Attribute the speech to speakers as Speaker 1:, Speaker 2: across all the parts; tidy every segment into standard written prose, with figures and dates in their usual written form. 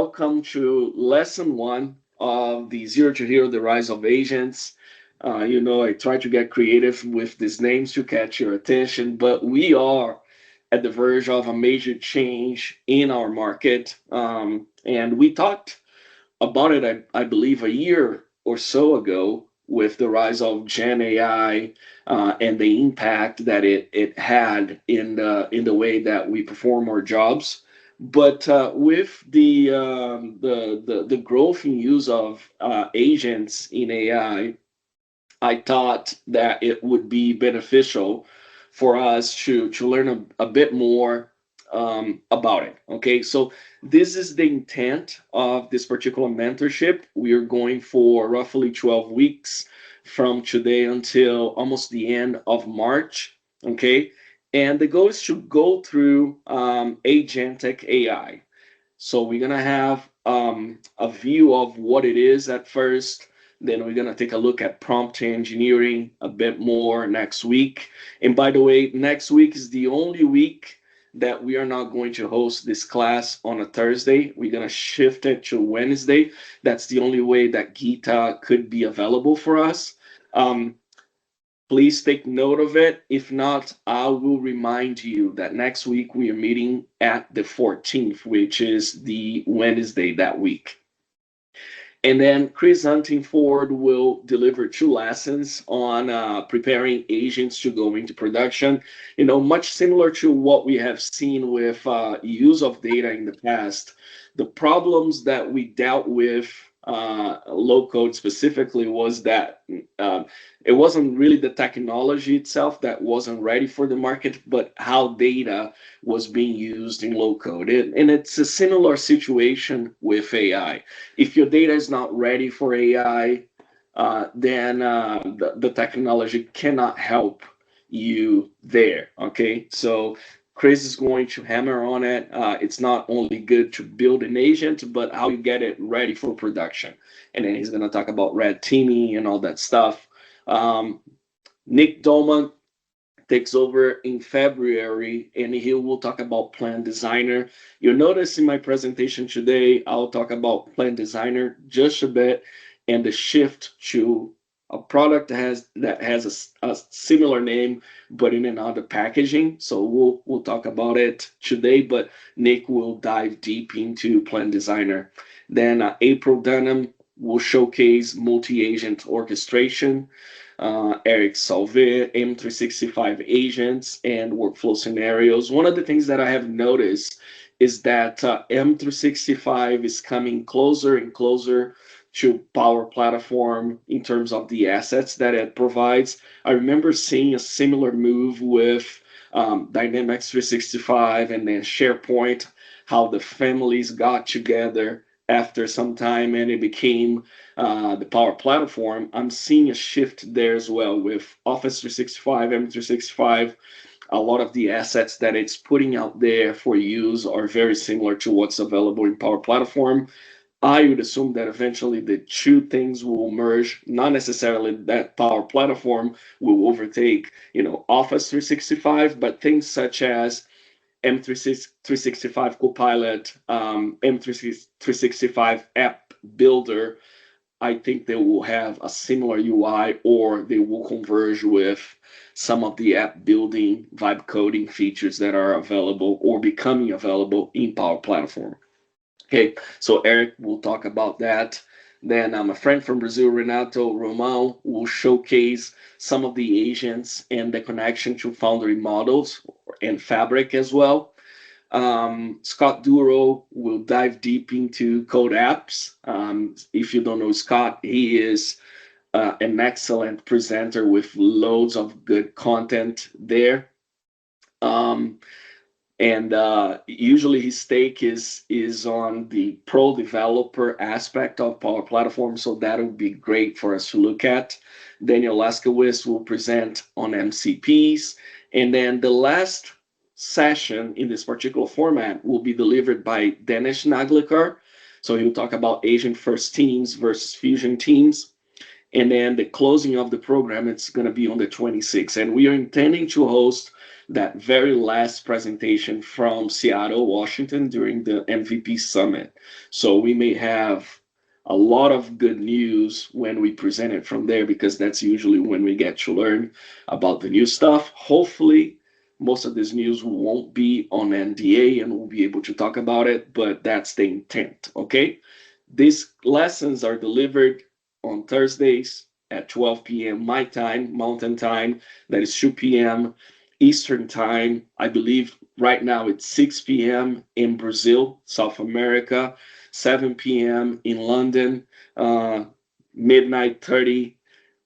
Speaker 1: welcome to lesson one of the Zero to Hero, the Rise of Agents. I try to get creative with these names to catch your attention, but we are at the verge of a major change in our market. And we talked about it, I believe, a year or so ago with the rise of Gen AI and the impact that it had in the way that we perform our jobs. But with the growth in use of agents in I thought that it would be beneficial for us to learn a bit more about it. Okay, so this is the intent of this particular mentorship. We are going for roughly 12 weeks from today until almost the end of March. Okay, and the goal is to go through Agentic AI. So we're gonna have a view of what it is at first. Then we're gonna take a look at prompt engineering a bit more next week. And by the way, next week is the only week that we are not going to host this class on a Thursday. We're gonna shift it to Wednesday. That's the only way that Gita could be available for us. Um, Please take note of it. If not, I will remind you that next week we are meeting at the 14th, which is the Wednesday that week. And then Chris Huntingford will deliver two lessons on preparing agents to go into production. Much similar to what we have seen with use of data in the past. The problems that we dealt with low code specifically was that it wasn't really the technology itself that wasn't ready for the market, but how data was being used in low code. And it's a similar situation with AI. If your data is not ready for AI, then the technology cannot help you there. Okay, so Chris is going to hammer on it. It's not only good to build an agent, but how you get it ready for production. And then he's going to talk about red teaming and all that stuff. Um, Nick Dolman takes over in February, and he will talk about Plan Designer. You'll notice in my presentation today, I'll talk about Plan Designer just a bit and the shift to a product that has a similar name but in another packaging. So we'll talk about it today, but Nick will dive deep into Plan Designer. Then April Dunham will showcase multi-agent orchestration. Eric Salve, M365 agents, and workflow scenarios. One of the things that I have noticed is that M365 is coming closer and closer to Power Platform in terms of the assets that it provides. I remember seeing a similar move with Dynamics 365 and then SharePoint, how the families got together after some time and it became the Power Platform. I'm seeing a shift there as well with Office 365, M365. A lot of the assets that it's putting out there for use are very similar to what's available in Power Platform. I would assume that eventually the two things will merge, not necessarily that Power Platform will overtake, Office 365, but things such as M365 Copilot, M365 App Builder, I think they will have a similar UI or they will converge with some of the app building, vibe coding features that are available or becoming available in Power Platform. Okay, so Eric will talk about that. Then a friend from Brazil, Renato Romão, will showcase some of the agents and the connection to Foundry models and Fabric as well. Scott Duro will dive deep into code apps. If you don't know Scott, he is an excellent presenter with loads of good content there. And usually his take is on the pro developer aspect of Power Platform, so that would be great for us to look at. Daniel Laskowitz will present on MCPs, and then the last session in this particular format will be delivered by Dennis Naglikar. So he'll talk about agent first teams versus fusion teams. And then the closing of the program, it's going to be on the 26th. And we are intending to host that very last presentation from Seattle, Washington during the MVP Summit. So we may have a lot of good news when we present it from there, because that's usually when we get to learn about the new stuff. Hopefully, most of this news won't be on NDA and we'll be able to talk about it, but that's the intent, okay? These lessons are delivered on Thursdays at 12 p.m. my time, Mountain Time. That is 2 p.m. Eastern Time. I believe right now it's 6 p.m. in Brazil, South America, 7 p.m. in London, uh, midnight 30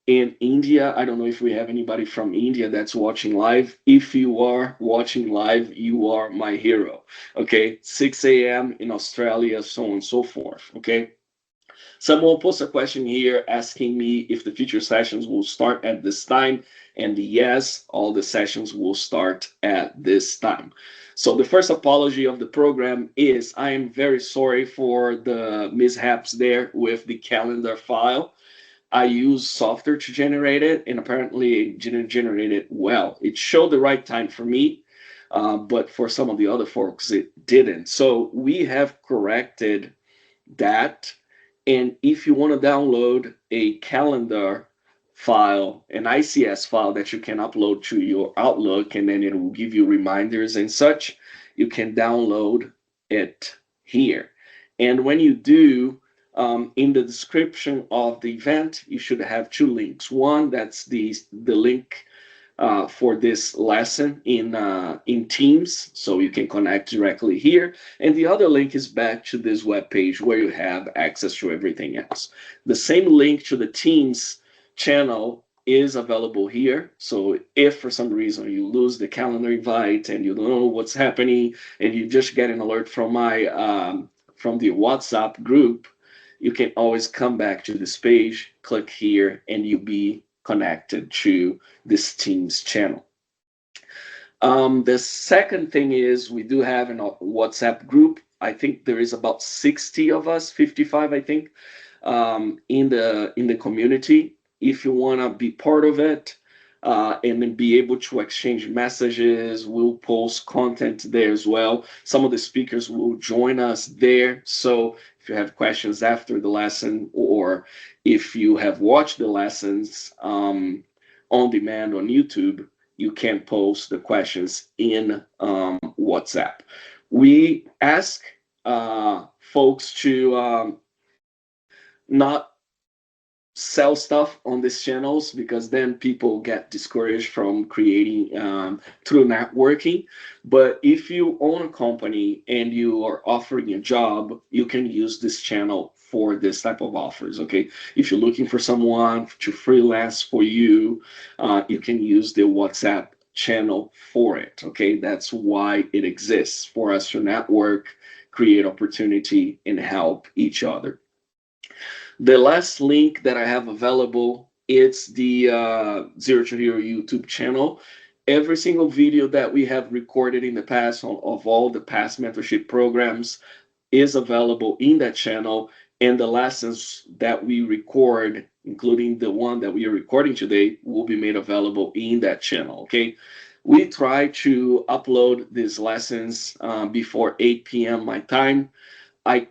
Speaker 1: in India. I don't know if we have anybody from India that's watching live. If you are watching live, you are my hero. Okay, 6 a.m. in Australia, so on and so forth. Okay. Someone posted a question here asking me if the future sessions will start at this time. And yes, all the sessions will start at this time. So the first apology of the program is I am very sorry for the mishaps there with the calendar file. I use software to generate it, and apparently it didn't generate it well. It showed the right time for me, but for some of the other folks, it didn't. So we have corrected that. And if you want to download a calendar file, an ICS file that you can upload to your Outlook, and then it will give you reminders and such, you can download it here. And when you do, in the description of the event, you should have two links. One, that's the link for this lesson in Teams, so you can connect directly here. And the other link is back to this web page where you have access to everything else. The same link to the Teams channel is available here. So if for some reason you lose the calendar invite and you don't know what's happening, and you just get an alert from my from the WhatsApp group, you can always come back to this page, click here, and you'll be connected to this Teams channel. The second thing is we do have a WhatsApp group. I think there is about 60 of us, 55, I think, in the community. If you want to be part of it, and then be able to exchange messages, we'll post content there as well. Some of the speakers will join us there. So if you have questions after the lesson, or if you have watched the lessons on demand on YouTube, you can post the questions in WhatsApp. We ask folks to not sell stuff on these channels, because then people get discouraged from creating through networking. But if you own a company and you are offering a job, you can use this channel for this type of offers. Okay, if you're looking for someone to freelance for you, you can use the WhatsApp channel for it. Okay, that's why it exists, for us to network, create opportunity, and help each other. The last link that I have available, it's the Zero to Hero YouTube channel. Every single video that we have recorded in the past of all the past mentorship programs is available in that channel. And the lessons that we record, including the one that we are recording today, will be made available in that channel. Okay. We try to upload these lessons before 8 p.m. my time. I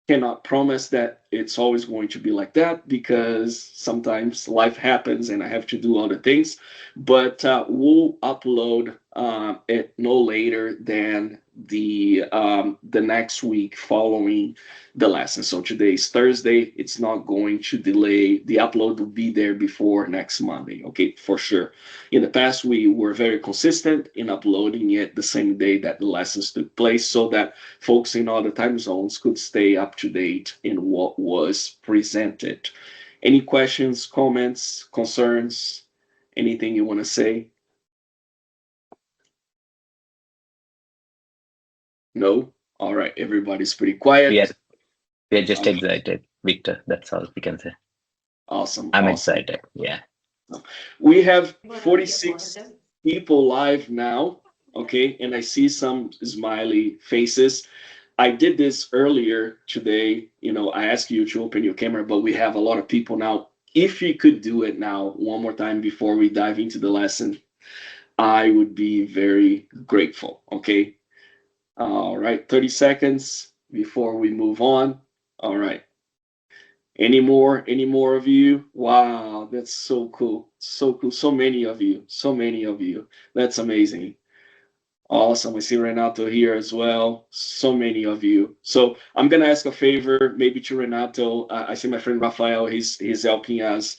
Speaker 1: cannot promise that it's always going to be like that, because sometimes life happens and I have to do other things. But we'll upload it no later than the next week following the lesson. So today is Thursday. It's not going to delay. The upload will be there before next Monday. Okay, for sure. In the past, we were very consistent in uploading it the same day that the lessons took place, so that folks in other time zones could stay up to date in what was presented. Any questions, comments, concerns, anything you want to say? No? All right, everybody's pretty
Speaker 2: We are
Speaker 1: quiet.
Speaker 2: we are just excited, Victor. That's all we can say.
Speaker 1: Awesome,
Speaker 2: I'm
Speaker 1: awesome.
Speaker 2: excited. Yeah.
Speaker 1: We have 46 people live now, okay, and I see some smiley faces. I did this earlier today. I asked you to open your camera, but we have a lot of people now If you could do it now one more time before we dive into the lesson, I would be very grateful. Okay. All right. 30 seconds before we move on. All right. Any more? Any more of you? Wow, that's so cool. So cool. So many of you. So many of you. That's amazing. Awesome. I see Renato here as well. So many of you. So I'm gonna ask a favor, maybe to Renato. I see my friend Rafael. He's helping us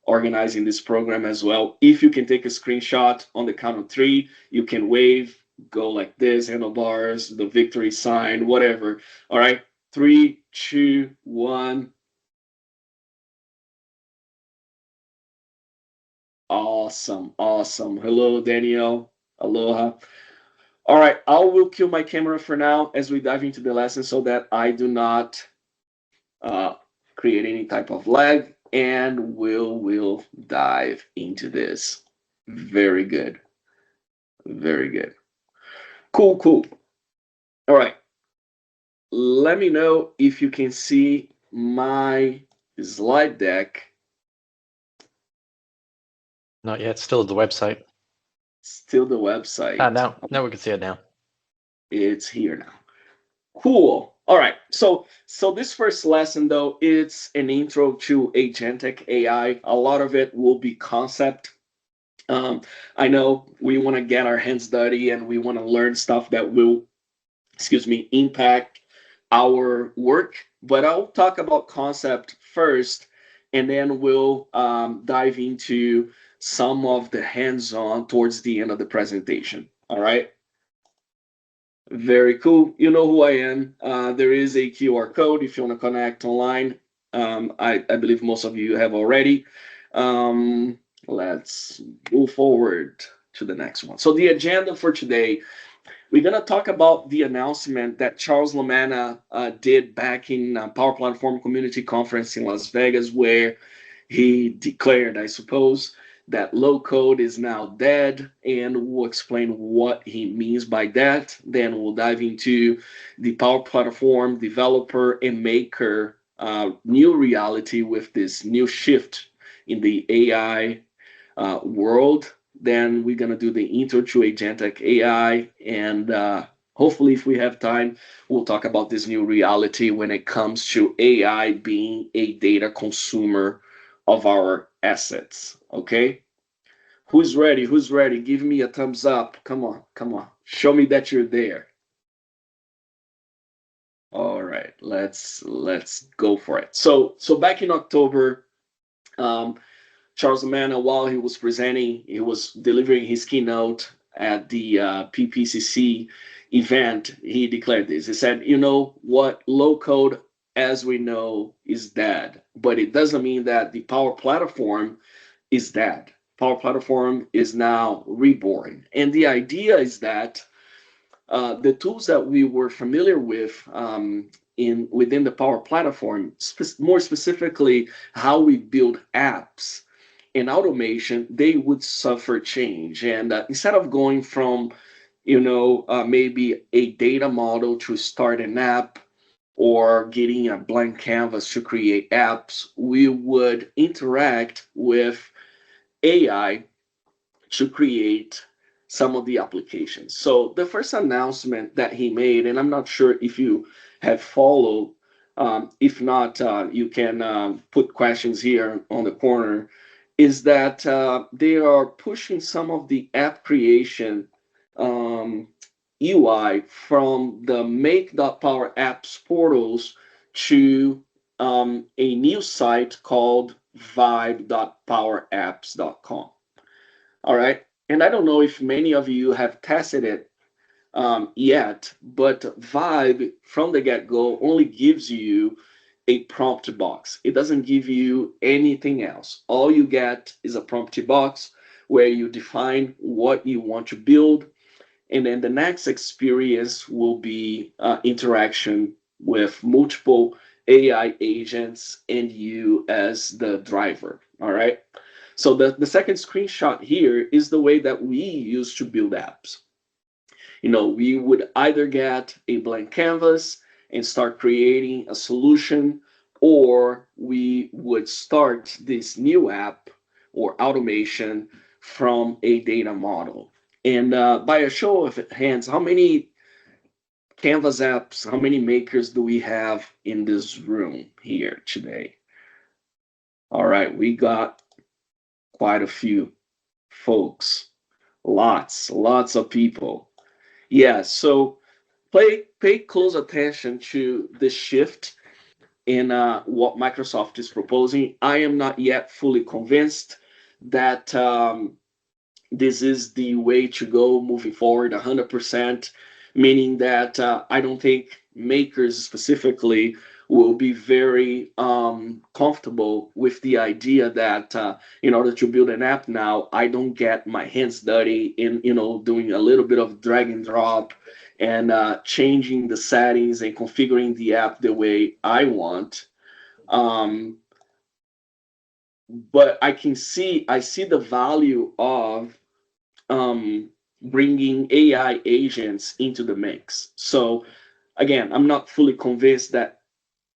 Speaker 1: organizing this program as well. If you can take a screenshot on the count of three, you can wave, go like this, handlebars, the victory sign, whatever. All right. Three, two, one. Awesome. Awesome. Hello, Daniel. Aloha. All right, I will kill my camera for now as we dive into the lesson so that I do not uh, create any type of lag, and we'll dive into this. Very good, very good. Cool, cool. All right, let me know if you can see my slide deck.
Speaker 3: Not yet. Still the website.
Speaker 1: Still the
Speaker 3: Ah,
Speaker 1: website.
Speaker 3: now we can see it now.
Speaker 1: It's here now. Cool. All right. So this first lesson though, it's an intro to agentic AI. A lot of it will be concept. Um, I know we want to get our hands dirty and we want to learn stuff that will, excuse me, impact our work. But I'll talk about concept first, and then we'll dive into some of the hands-on towards the end of the presentation. All right. Very cool. You know who I am. There is a QR code if you want to connect online. I believe most of you have already. Let's move forward to the next one. So the agenda for today, we're going to talk about the announcement that Charles Lamanna did back in Power Platform Community Conference in Las Vegas, where he declared, I suppose, that low code is now dead, and we'll explain what he means by that. Then we'll dive into the Power Platform developer and maker new reality with this new shift in the AI world. Then we're going to do the intro to Agentic AI, and hopefully, if we have time, we'll talk about this new reality when it comes to AI being a data consumer of our assets. Okay? Who's ready? Who's ready? Give me a thumbs up. Come on, come on. Show me that you're there. All right, let's go for it. So back in October, um, Charles Manna, while he was presenting, he was delivering his keynote at the PPCC event. He declared this. He said, "You know what? Low code, as we know, is dead, but it doesn't mean that the Power Platform is dead. Power Platform is now reborn, and the idea is that the tools that we were familiar with in within the Power Platform, more specifically how we build apps and automation, they would suffer change. And instead of going from, maybe a data model to start an app or getting a blank canvas to create apps, we would interact with AI to create some of the applications. So the first announcement that he made, and I'm not sure if you have followed, if not, you can put questions here on the corner, is that they are pushing some of the app creation um, UI from the make.power apps portals to a new site called vibe.powerapps.com. All right. And I don't know if many of you have tested it yet, but Vibe from the get go only gives you a prompt box. It doesn't give you anything else. All you get is a prompt box where you define what you want to build. And then the next experience will be interaction with multiple AI agents and you as the driver. All right. So the second screenshot here is the way that we used to build apps. We would either get a blank canvas and start creating a solution, or we would start this new app or automation from a data model. And by a show of hands, how many Canvas apps, how many makers do we have in this room here today? All right, we got quite a few folks. Lots of people. Yeah, so pay close attention to the shift in what Microsoft is proposing. I am not yet fully convinced that this is the way to go moving forward 100%, meaning that I don't think makers specifically will be very comfortable with the idea that in order to build an app now, I don't get my hands dirty in doing a little bit of drag and drop and changing the settings and configuring the app the way I want. um, but I see the value of bringing AI agents into the mix. So again, I'm not fully convinced that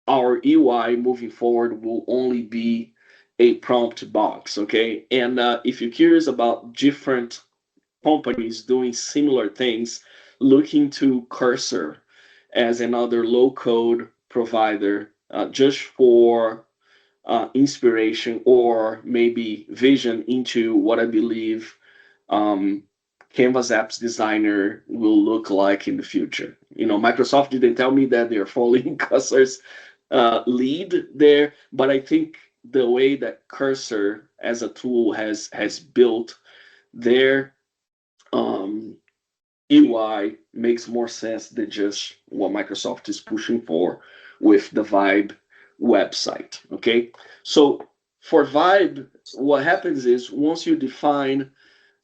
Speaker 1: our UI moving forward will only be a prompt box. Okay, and if you're curious about different companies doing similar things, look into Cursor as another low code provider just for inspiration or maybe vision into what I believe um, Canvas Apps Designer will look like in the future. Microsoft didn't tell me that they're following Cursor's lead there, but I think the way that Cursor as a tool has built their um, UI makes more sense than just what Microsoft is pushing for with the Vibe website. Okay, so for Vibe, what happens is once you define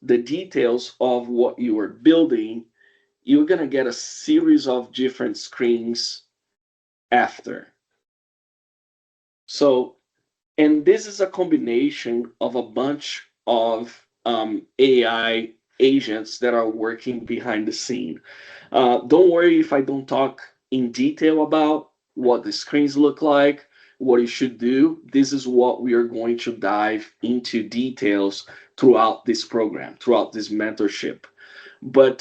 Speaker 1: the details of what you are building, you're going to get a series of different screens after. So, and this is a combination of a bunch of AI agents that are working behind the scene. Don't worry if I don't talk in detail about what the screens look like, what you should do. This is what we are going to dive into details throughout this program, throughout this mentorship. But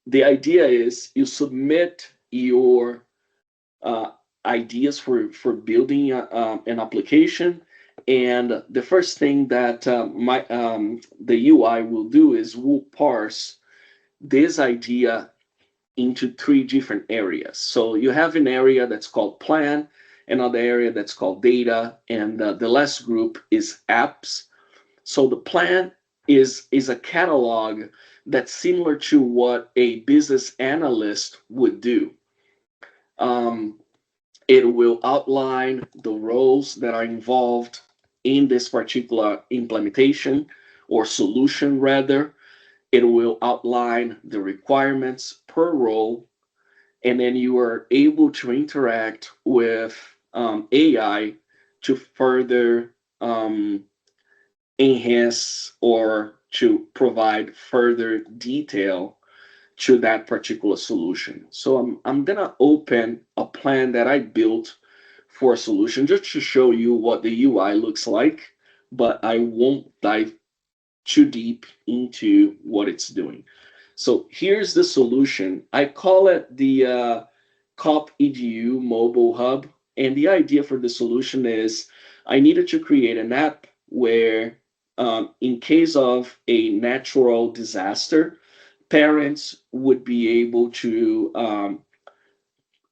Speaker 1: the idea is you submit your uh, ideas for building an application, and the first thing that the UI will do is will parse this idea into three different areas. So you have an area that's called plan, another area that's called data, and the last group is apps. So the plan is a catalog that's similar to what a business analyst would do. Um, it will outline the roles that are involved in this particular implementation or solution, rather. It will outline the requirements per role, and then you are able to interact with AI to further enhance or to provide further detail to that particular solution. So I'm gonna open a plan that I built for a solution just to show you what the UI looks like, but I won't dive too deep into what it's doing. So here's the solution. I call it the COP EDU mobile hub. And the idea for the solution is I needed to create an app where, in case of a natural disaster, parents would be able to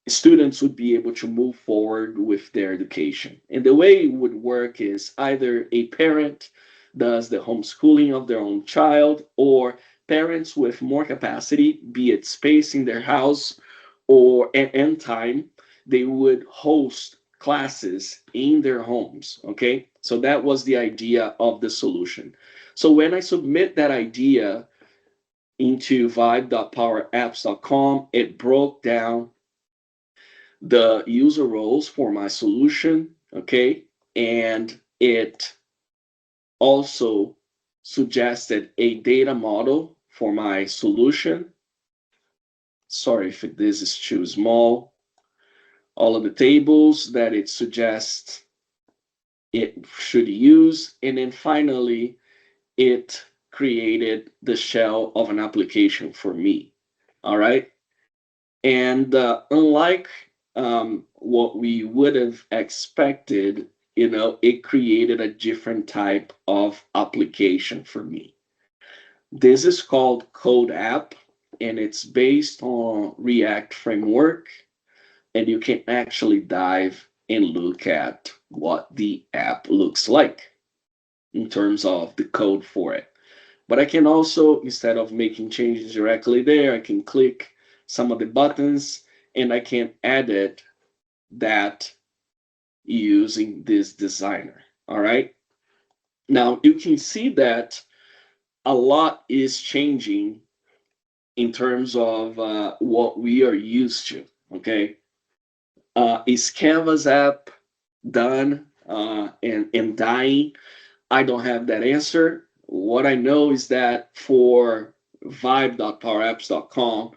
Speaker 1: students would be able to move forward with their education. And the way it would work is either a parent does the homeschooling of their own child, or parents with more capacity, be it space in their house or and time, they would host classes in their homes. Okay, so that was the idea of the solution. So when I submit that idea into vibe.powerapps.com, it broke down the user roles for my solution, okay? And it also suggested a data model for my solution. Sorry if this is too small. all of the tables that it suggests it should use, and then finally it created the shell of an application for me. All right. And unlike what we would have expected, it created a different type of application for me. This is called Code App, and it's based on React framework, and you can actually dive and look at what the app looks like in terms of the code for it. But I can also, instead of making changes directly there, I can click some of the buttons and I can edit that using this designer. All right. Now you can see that a lot is changing in terms of what we are used to. Okay. Is Canvas app done and dying? I don't have that answer. What I know is that for vibe.powerapps.com,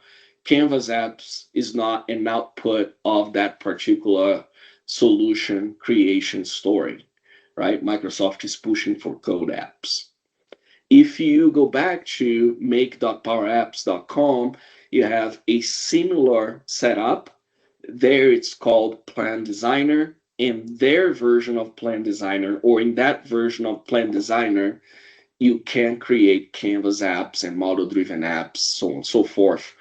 Speaker 1: Canvas apps is not an output of that particular solution creation story, right? Microsoft is pushing for code apps. If you go back to make.powerapps.com, you have a similar setup. There it's called Plan Designer. In their version of Plan Designer, or in that version of Plan Designer, you can create Canvas apps and model-driven apps, so on and so forth,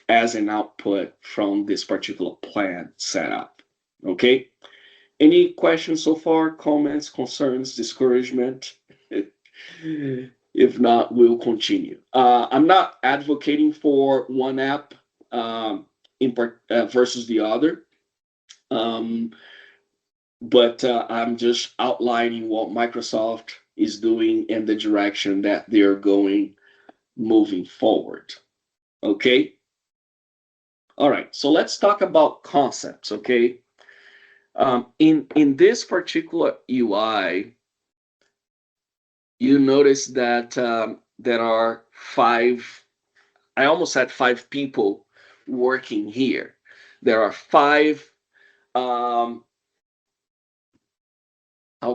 Speaker 1: as an output from this particular plan setup. Okay? Any questions so far? Comments, concerns, discouragement? If not, we'll continue. I'm not advocating for one app versus the other, but I'm just outlining what Microsoft is doing and the direction that they're going moving forward. Okay? All right, so let's talk about concepts, okay? In this particular UI, you notice that there are I almost had 5 people working here. There are 5, how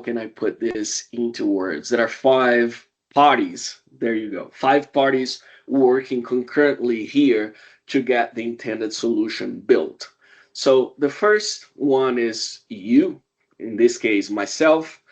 Speaker 1: can I put this into words? There are 5 parties. There you go. 5 parties working concurrently here to get the intended solution built. So the first one is you, in this case, myself.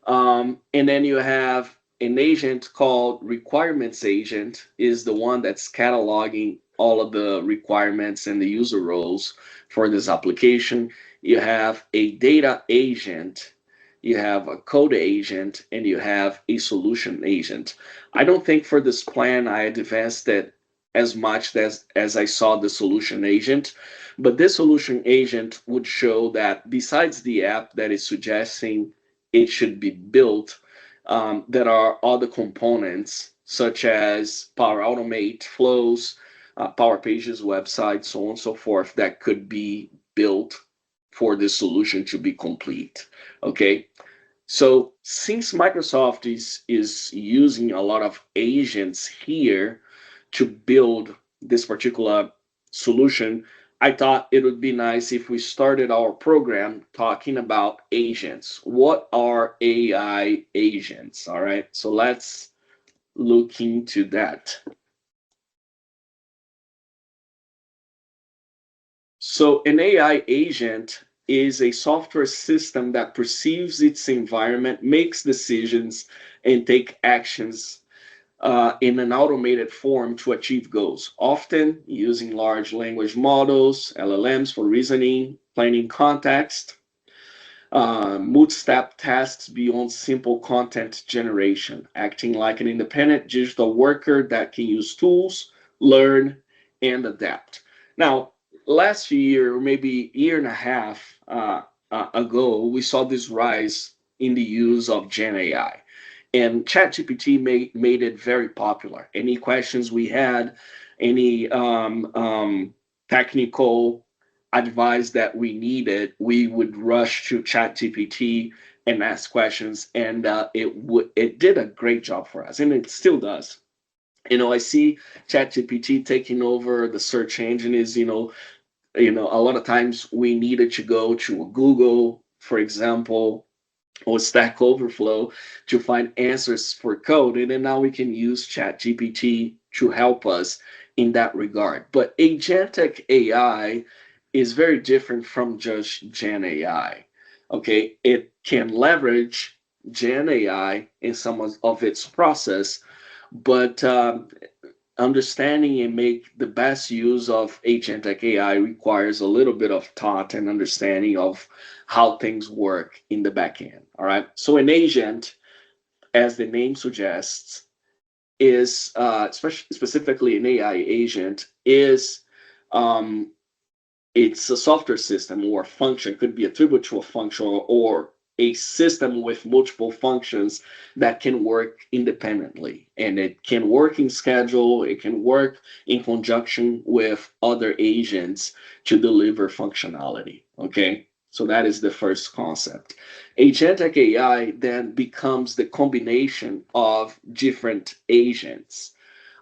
Speaker 1: And then you have an agent called requirements agent, is the one that's cataloging all of the requirements and the user roles for this application. You have a data agent, you have a code agent, and you have a solution agent. I don't think for this plan I advanced it as much as I saw the solution agent, but this solution agent would show that besides the app that is suggesting it should be built, there are other components such as Power Automate flows, Power Pages website, so on and so forth, that could be built for this solution to be complete. Okay, so since Microsoft is using a lot of agents here to build this particular solution, I thought it would be nice if we started our program talking about agents. What are AI agents? All right, so let's look into that. So an AI agent is a software system that perceives its environment, makes decisions, and take actions in an automated form to achieve goals, often using large language models, LLMs for reasoning, planning context, multi-step tasks beyond simple content generation, acting like an independent digital worker that can use tools, learn, and adapt. Now, last year, or maybe year and a half ago, we saw this rise in the use of Gen AI. And ChatGPT made it very popular. Any questions we had, any technical advice that we needed, we would rush to ChatGPT and ask questions, and it did a great job for us, and it still does. I see ChatGPT taking over the search engine is A lot of times we needed to go to a Google, for example, or Stack Overflow to find answers for code. And then now we can use ChatGPT to help us in that regard. But Agentic AI is very different from just Gen AI. Okay, it can leverage Gen AI in some of its process, but understanding and make the best use of agentic AI requires a little bit of thought and understanding of how things work in the back end. All right. So an agent, as the name suggests, is specifically an AI agent is um, it's a software system or function, could be attributed to a function or a system with multiple functions that can work independently. And it can work in schedule, it can work in conjunction with other agents to deliver functionality. Okay. So that is the first concept. Agentic AI then becomes the combination of different agents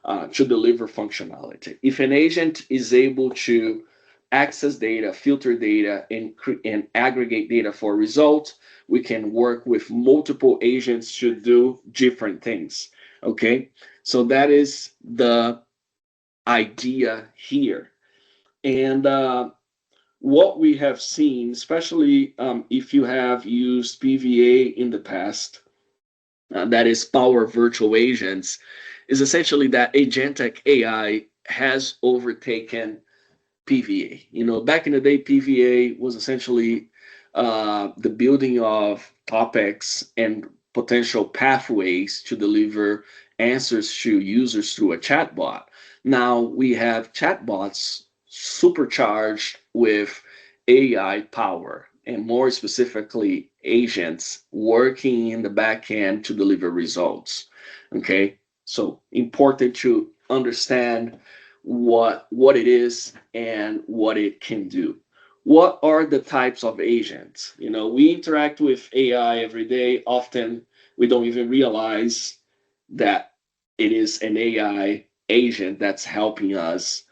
Speaker 1: to deliver functionality. If an agent is able to access data, filter data, and aggregate data for a result, we can work with multiple agents to do different things. Okay, so that is the idea here. And what we have seen, especially if you have used PVA in the past, that is Power Virtual Agents, is essentially that agentic AI has overtaken PVA. Back in the day, PVA was essentially the building of topics and potential pathways to deliver answers to users through a chatbot. Now we have chatbots supercharged with AI power, and more specifically, agents working in the back end to deliver results. Okay, so important to understand what it is and what it can do. What are the types of agents? We interact with AI every day. Often we don't even realize that it is an AI agent that's helping us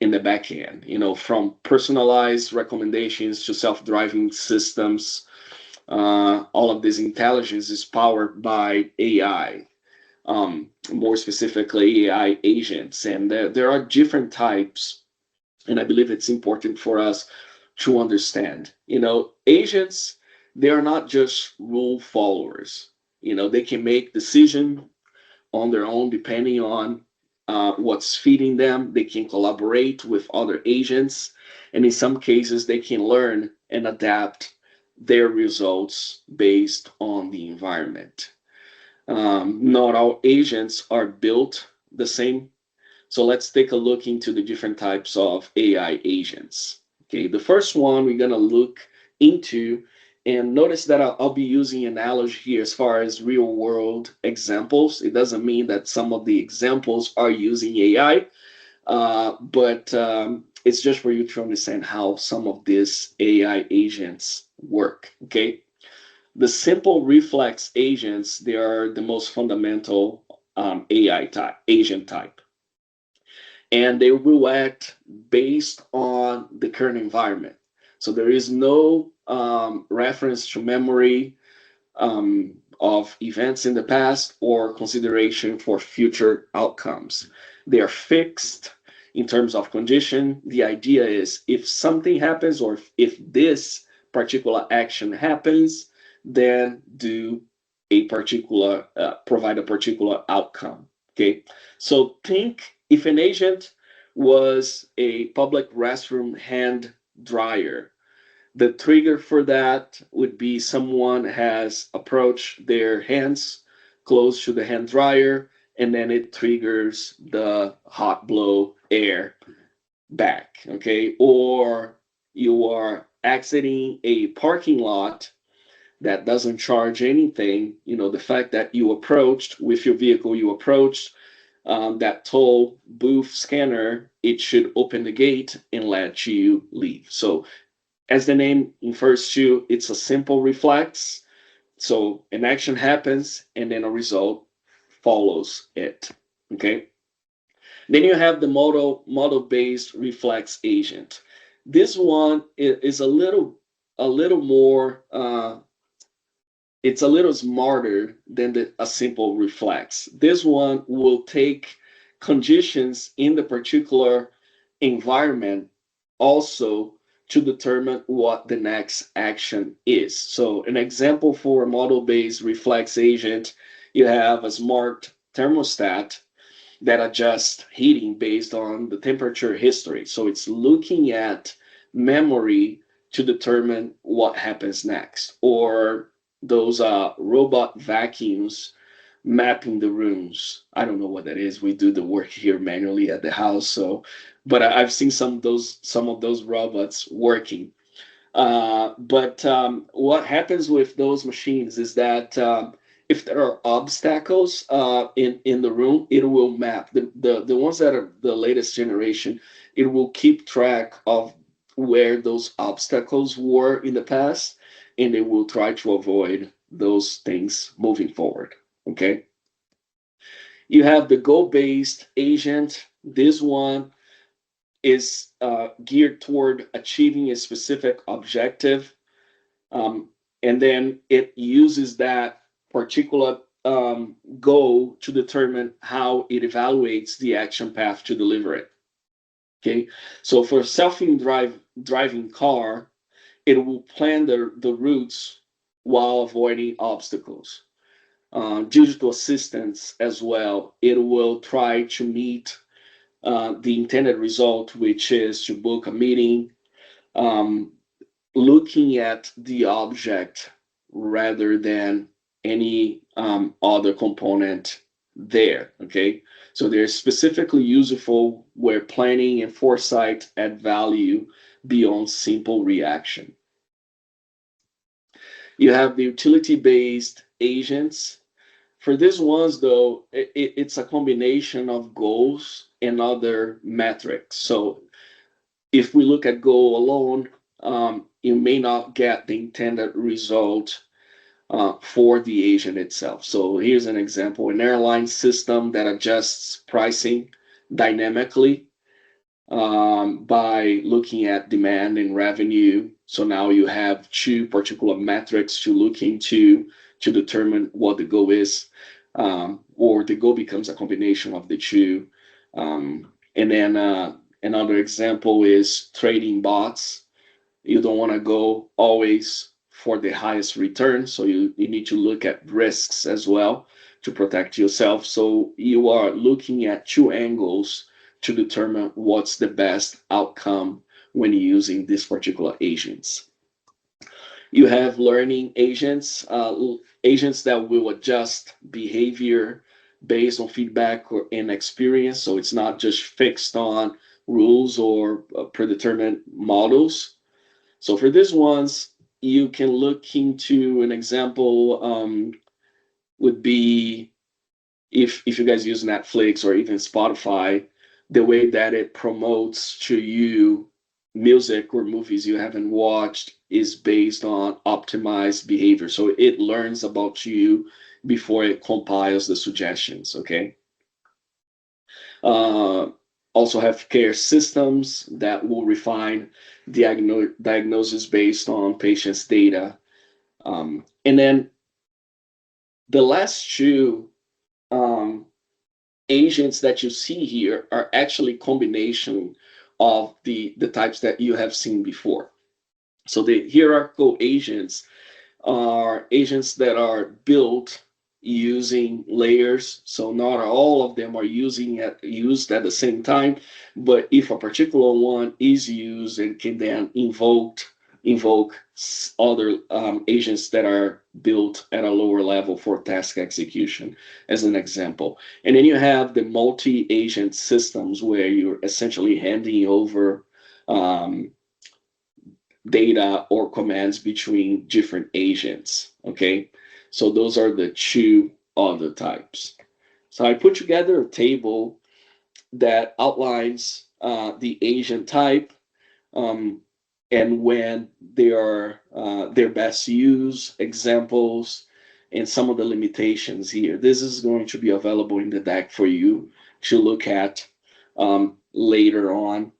Speaker 1: in the back end. From personalized recommendations to self-driving systems, all of this intelligence is powered by AI, more specifically AI agents. And there are different types, and I believe it's important for us to understand. Agents, they are not just rule followers. They can make decisions on their own depending on what's feeding them. They can collaborate with other agents, and in some cases, they can learn and adapt their results based on the environment. Not all agents are built the same. So let's take a look into the different types of AI agents. Okay, the first one we're gonna look into, and notice that I'll be using analogy here as far as real world examples. It doesn't mean that some of the examples are using AI, but it's just for you to understand how some of these AI agents work. Okay, the simple reflex agents, they are the most fundamental AI type, agent type, and they will act based on the current environment. So there is no reference to memory of events in the past or consideration for future outcomes. They are fixed in terms of condition. The idea is if something happens or if this particular action happens, then do a particular provide a particular outcome. Okay, so think if an agent was a public restroom hand dryer, the trigger for that would be someone has approached their hands close to the hand dryer, and then it triggers the hot blow air back. Okay, or you are exiting a parking lot that doesn't charge anything. The fact that you approached with your vehicle, you approached that toll booth scanner, it should open the gate and let you leave. So as the name infers to, it's a simple reflex. So an action happens and then a result follows it. Okay. Then you have the model based reflex agent. This one is a little more it's a little smarter than a simple reflex. This one will take conditions in the particular environment also to determine what the next action is. So, an example for a model based reflex agent, you have a smart thermostat that adjusts heating based on the temperature history. So it's looking at memory to determine what happens next, or those robot vacuums mapping the rooms. I don't know what that is. We do the work here manually at the house, so but I've seen some of those robots working. But what happens with those machines is that if there are obstacles in the room, it will map the ones that are the latest generation. It will keep track of where those obstacles were in the past, and it will try to avoid those things moving forward. Okay, you have the goal-based agent. This one is geared toward achieving a specific objective, um, and then it uses that particular goal to determine how it evaluates the action path to deliver it. Okay, so for a driving car, it will plan the routes while avoiding obstacles. Digital assistance as well, it will try to meet the intended result, which is to book a meeting, um, looking at the object rather than any other component there. Okay, so they're specifically useful where planning and foresight add value beyond simple reaction. You have the utility based agents. For these ones, though, it's a combination of goals and other metrics. So if we look at goal alone, you may not get the intended result for the agent itself. So here's an example: an airline system that adjusts pricing dynamically by looking at demand and revenue. So now you have two particular metrics to look into to determine what the goal is, or the goal becomes a combination of the two. And then another example is trading bots. You don't want to go always for the highest return, so you need to look at risks as well to protect yourself. So you are looking at two angles to determine what's the best outcome when using these particular agents. You have learning agents, agents that will adjust behavior based on feedback or in experience. So it's not just fixed on rules or predetermined models. So for these ones, you can look into an example, would be if you guys use Netflix or even Spotify, the way that it promotes to you music or movies you haven't watched is based on optimized behavior. So it learns about you before it compiles the suggestions. Okay. Uh, Also have care systems that will refine diagnosis based on patients' data. And then the last two um, agents that you see here are actually combination of the types that you have seen before. So the hierarchical agents are agents that are built using layers. So not all of them are used at the same time, but if a particular one is used, it can then invoke other agents that are built at a lower level for task execution, as an example. And then you have the multi-agent systems where you're essentially handing over um, data or commands between different agents. Okay, so those are the two other types. So I put together a table that outlines the agent type, um, and when they are their best use, examples, and some of the limitations here. This is going to be available in the deck for you to look at later on.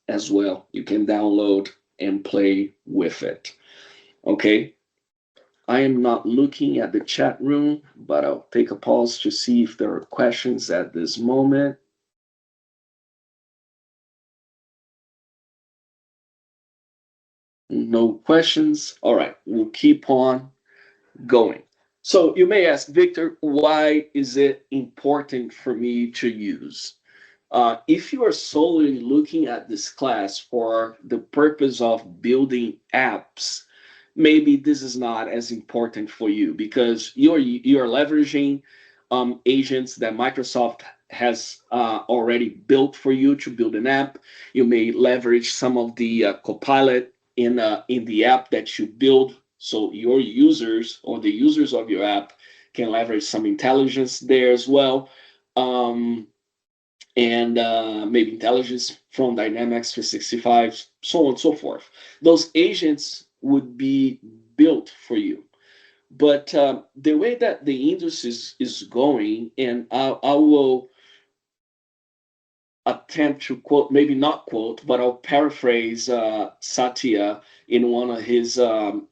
Speaker 1: as well. You can download and play with it. Okay. I am not looking at the chat room, but I'll take a pause to see if there are questions at this moment. No questions. All right, we'll keep on going. So you may ask, Victor, why is it important for me to use? If you are solely looking at this class for the purpose of building apps, maybe this is not as important for you because you're leveraging agents that Microsoft has already built for you to build an app. You may leverage some of the Copilot in the app that you build, so your users or the users of your app can leverage some intelligence there as well. And maybe intelligence from Dynamics 365, so on and so forth. Those agents would be built for you. But the way that the industry is going, and I will attempt to quote, maybe not quote, but I'll paraphrase Satya in one of his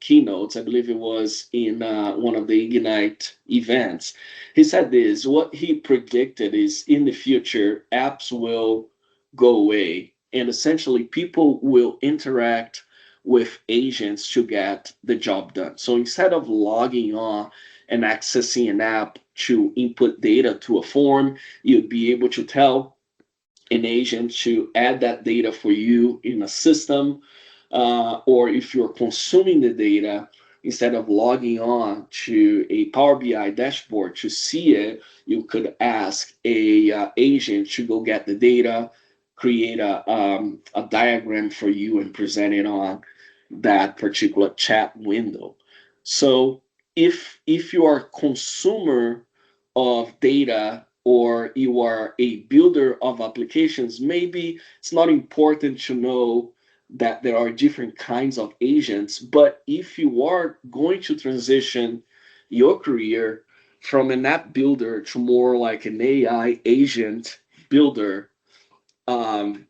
Speaker 1: keynotes. I believe it was in one of the Ignite events. He said this: what he predicted is in the future, apps will go away, and essentially people will interact with agents to get the job done. So instead of logging on and accessing an app to input data to a form, you'd be able to tell an agent to add that data for you in a system, or if you're consuming the data, instead of logging on to a Power BI dashboard to see it, you could ask a agent to go get the data, create a diagram for you, and present it on that particular chat window. So if you are a consumer of data or you are a builder of applications, maybe it's not important to know that there are different kinds of agents. But if you are going to transition your career from an app builder to more like an AI agent builder, and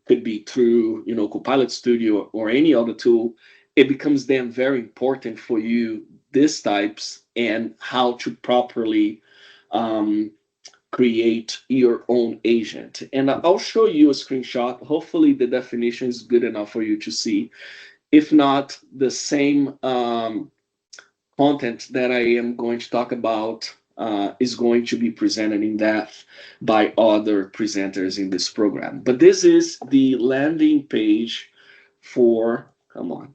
Speaker 1: could be through Copilot Studio or any other tool, it becomes then very important for you these types and how to properly um, create your own agent. And I'll show you a screenshot. Hopefully the definition is good enough for you to see. If not, the same content that I am going to talk about is going to be presented in depth by other presenters in this program. But this is the landing page for, come on,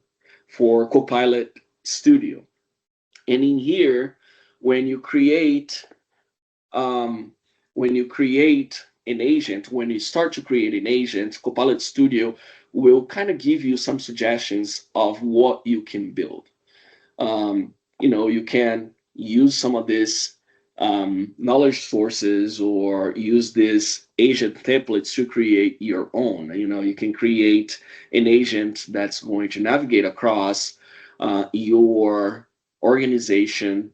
Speaker 1: for Copilot Studio. And in here, when you create um, an agent, when you start to create an agent, Copilot Studio will kind of give you some suggestions of what you can build. You can use some of this knowledge sources or use this agent templates to create your own. You can create an agent that's going to navigate across your organization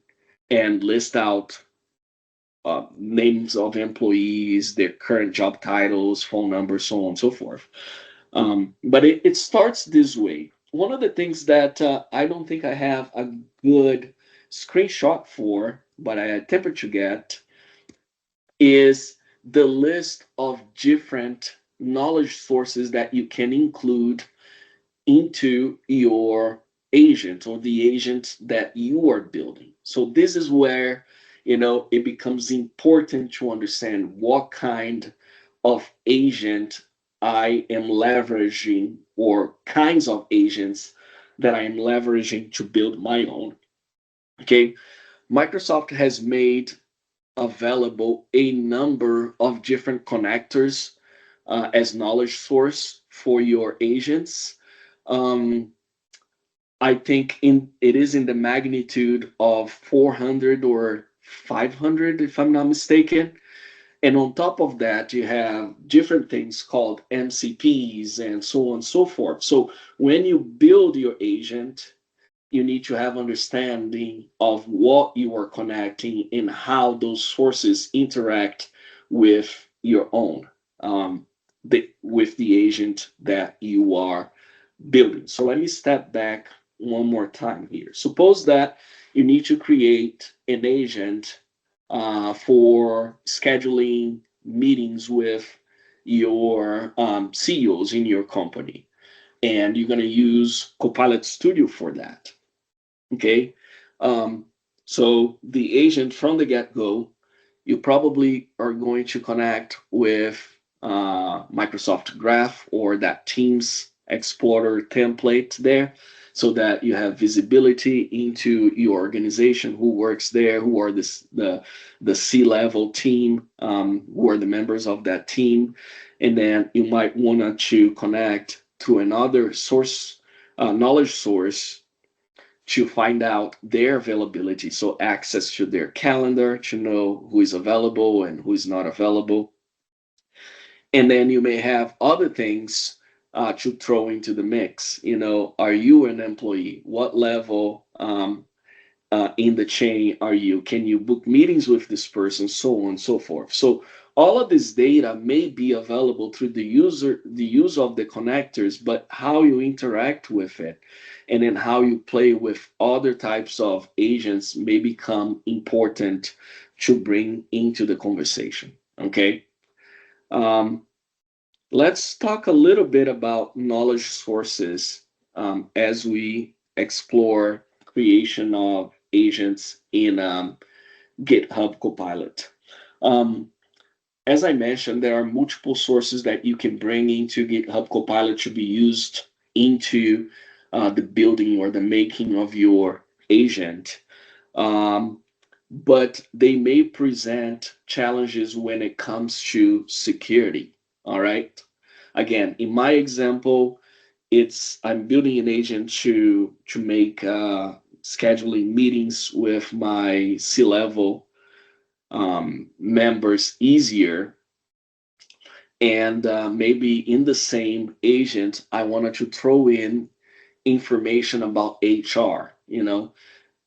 Speaker 1: and list out names of employees, their current job titles, phone numbers, so on and so forth. But it starts this way. One of the things that I don't think I have a good screenshot for, but I attempted to get, is the list of different knowledge sources that you can include into your agent or the agent that you are building. So this is where it becomes important to understand what kind of agent I am leveraging or kinds of agents that I am leveraging to build my own. Okay, Microsoft has made available a number of different connectors as knowledge source for your agents. Um, I think it is in the magnitude of 400 or 500, if I'm not mistaken. And on top of that, you have different things called MCPs and so on and so forth. So when you build your agent, you need to have understanding of what you are connecting and how those sources interact with your own. Um, with the agent that you are building. So let me step back one more time here. Suppose that you need to create an agent for scheduling meetings with your CEOs in your company, and you're going to use Copilot Studio for that. Okay. Um, so the agent from the get go, you probably are going to connect with Microsoft Graph or that Teams Explorer template there so that you have visibility into your organization, who works there, who are the C-level team, who are the members of that team. And then you might want to connect to another source, knowledge source to find out their availability, so access to their calendar to know who is available and who is not available. And then you may have other things to throw into the mix. You know, are you an employee? What level in the chain are you? Can you book meetings with this person? So on and so forth. So all of this data may be available through the use of the connectors, but how you interact with it and then how you play with other types of agents may become important to bring into the conversation. Okay. Um, let's talk a little bit about knowledge sources as we explore creation of agents in GitHub Copilot. Um, as I mentioned, there are multiple sources that you can bring into GitHub Copilot to be used into the building or the making of your agent. Um, but they may present challenges when it comes to security. All right. Again, in my example, it's I'm building an agent to make scheduling meetings with my C-level members easier. And maybe in the same agent, I wanted to throw in information about HR. You know,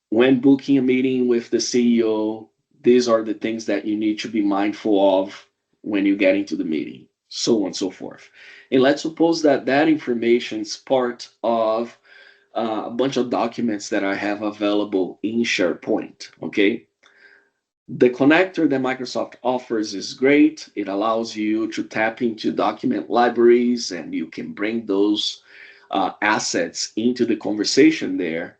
Speaker 1: when booking a meeting with the CEO, these are the things that you need to be mindful of when you get into the meeting, so on and so forth. And let's suppose that that information is part of a bunch of documents that I have available in SharePoint. Okay. The connector that Microsoft offers is great. It allows you to tap into document libraries and you can bring those assets into the conversation there.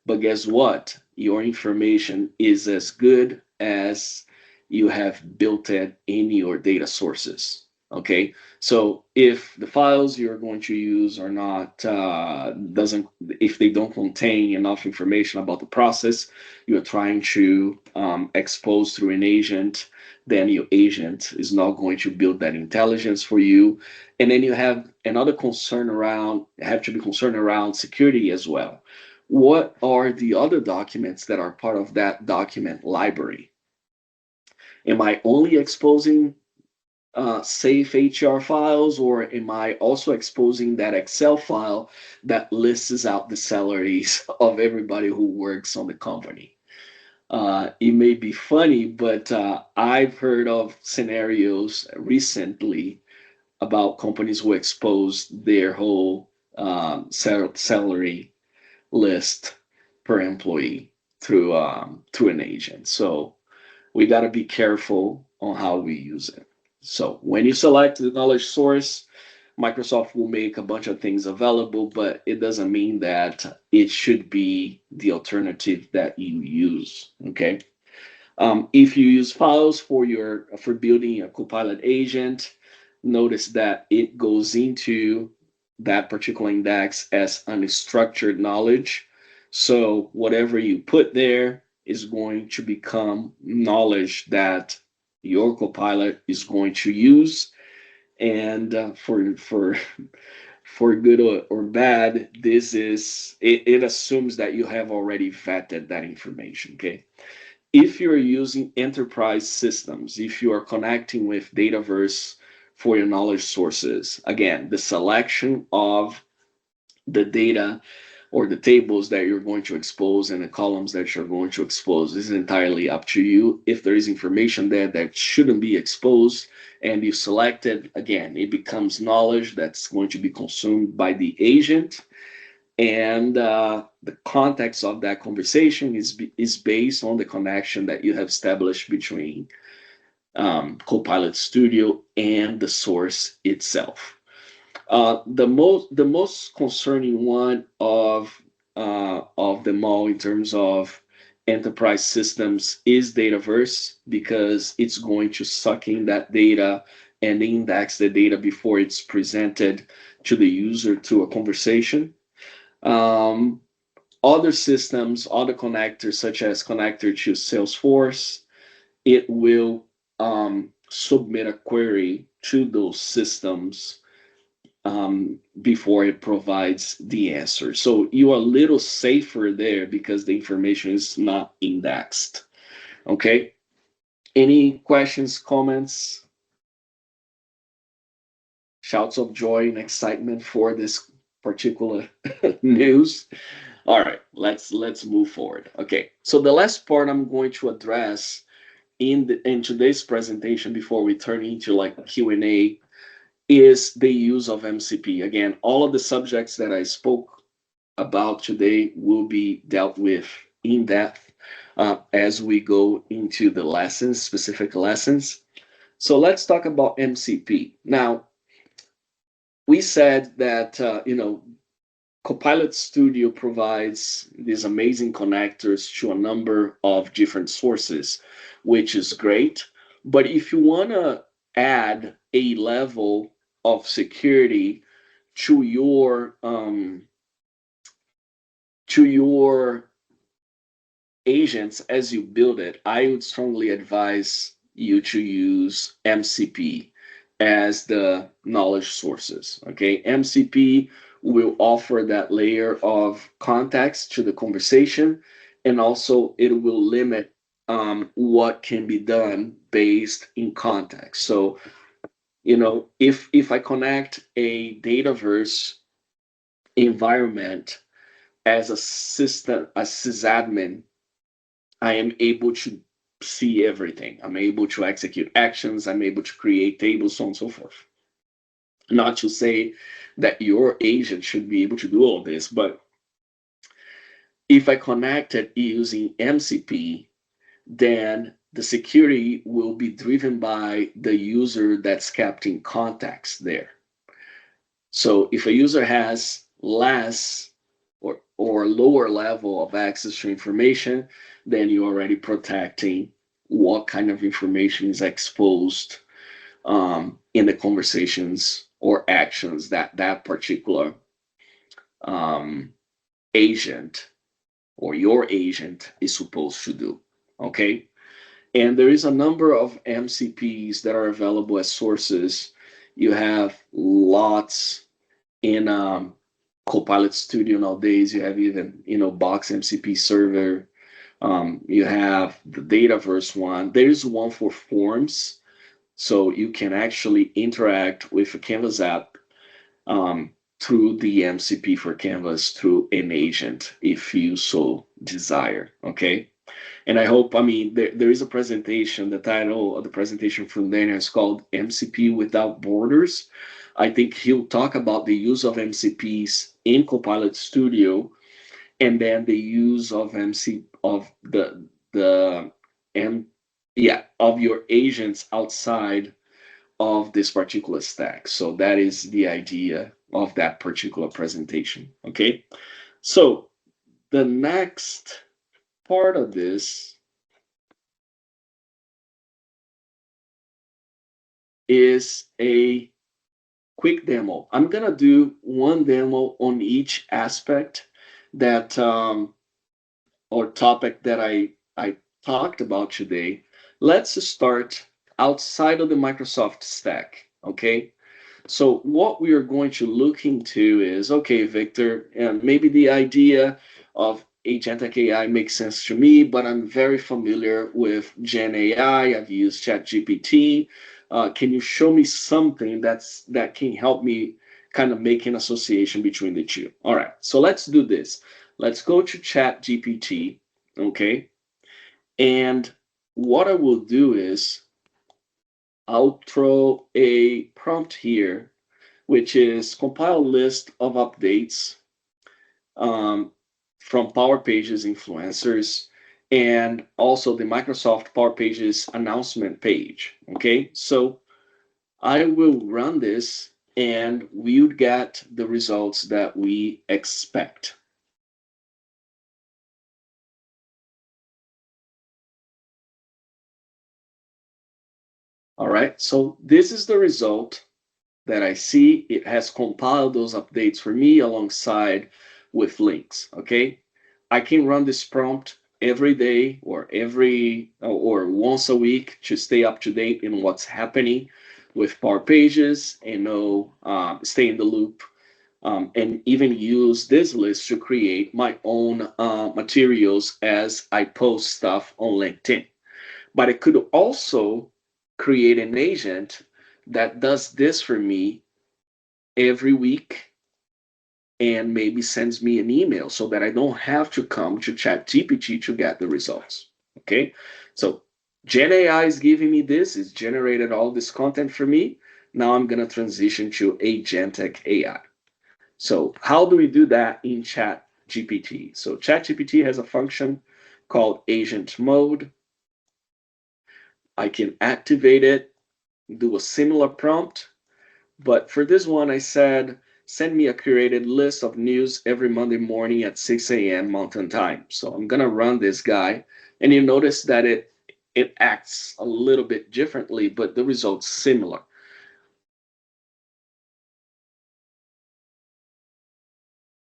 Speaker 1: But guess what? Your information is as good as you have built it in your data sources. Okay, so if the files you're going to use are not doesn't if they don't contain enough information about the process you're trying to expose through an agent, then your agent is not going to build that intelligence for you. And then you have another concern around have to be concerned around security as well. What are the other documents that are part of that document library? Am I only exposing safe HR files, or am I also exposing that Excel file that lists out the salaries of everybody who works on the company? It may be funny, but I've heard of scenarios recently about companies who expose their whole salary list per employee through an agent. So we got to be careful on how we use it. So when you select the knowledge source, Microsoft will make a bunch of things available, but it doesn't mean that it should be the alternative that you use. Okay. If you use files for building a Copilot agent, notice that it goes into that particular index as unstructured knowledge. So whatever you put there is going to become knowledge that your Copilot is going to use. And for good or bad, it assumes that you have already vetted that information. Okay, if you're using enterprise systems, if you are connecting with Dataverse for your knowledge sources, again, the selection of the data or the tables that you're going to expose and the columns that you're going to expose. This is entirely up to you. If there is information there that shouldn't be exposed and you select it, again, it becomes knowledge that's going to be consumed by the agent. And the context of that conversation is based on the connection that you have established between Copilot Studio and the source itself. The most concerning one of them all in terms of enterprise systems is Dataverse, because it's going to suck in that data and index the data before it's presented to the user to a conversation. Um, Other systems, other connectors, such as connector to Salesforce, it will submit a query to those systems before it provides the answer. So you are a little safer there because the information is not indexed. Okay. Any questions, comments, shouts of joy and excitement for this particular news? All right, let's move forward. Okay, so the last part I'm going to address in today's presentation before we turn into like Q&A is the use of MCP. Again, all of the subjects that I spoke about today will be dealt with in depth as we go into the lessons, specific lessons. So let's talk about MCP. Now, we said that, Copilot Studio provides these amazing connectors to a number of different sources, which is great. But if you want to add a level of security to your agents as you build it, I would strongly advise you to use MCP as the knowledge sources. Okay, MCP will offer that layer of context to the conversation, and also it will limit what can be done based in context. So, if I connect a Dataverse environment as a system, a sysadmin, I am able to see everything. I'm able to execute actions. I'm able to create tables, so on and so forth. Not to say that your agent should be able to do all this, but if I connect it using MCP, then the security will be driven by the user that's kept in context there. So if a user has less or lower level of access to information, then you're already protecting what kind of information is exposed in the conversations or actions that that particular um, agent or your agent is supposed to do. Okay. And there is a number of MCPs that are available as sources. You have lots in Copilot Studio nowadays. You have even, Box MCP server. You have the Dataverse one. There's one for forms. So you can actually interact with a Canvas app through the MCP for Canvas through an agent if you so desire. Okay. And I hope, there is a presentation, the title of the presentation from Daniel is called MCP Without Borders. I think he'll talk about the use of MCPs in Copilot Studio, and then the use of the M yeah, of your agents outside of this particular stack. So that is the idea of that particular presentation. Okay. So the next part of this is a quick demo. I'm gonna do one demo on each aspect that or topic that I talked about today. Let's start outside of the Microsoft stack. Okay. So what we are going to look into is, okay, Victor, and maybe the idea of Agentic AI makes sense to me, but I'm very familiar with Gen AI. I've used ChatGPT. Can you show me something that can help me kind of make an association between the two. All right, so let's do this. Let's go to Chat GPT, okay? And what I will do is I'll throw a prompt here, which is compile a list of updates um, from Power Pages influencers and also the Microsoft Power Pages announcement page. Okay, so I will run this and we'll get the results that we expect. All right, so this is the result that I see. It has compiled those updates for me alongside with links. Okay, I can run this prompt every day or once a week to stay up to date in what's happening with Power Pages and stay in the loop, and even use this list to create my own materials as I post stuff on LinkedIn. But I could also create an agent that does this for me every week and maybe sends me an email so that I don't have to come to ChatGPT to get the results. Okay, so Gen AI is giving me this, it's generated all this content for me. Now I'm going to transition to Agentic AI. So how do we do that in ChatGPT? So ChatGPT has a function called agent mode. I can activate it, do a similar prompt. But for this one, I said, send me a curated list of news every Monday morning at 6 a.m. Mountain Time. So I'm going to run this guy. And you notice that it acts a little bit differently, but the result's similar.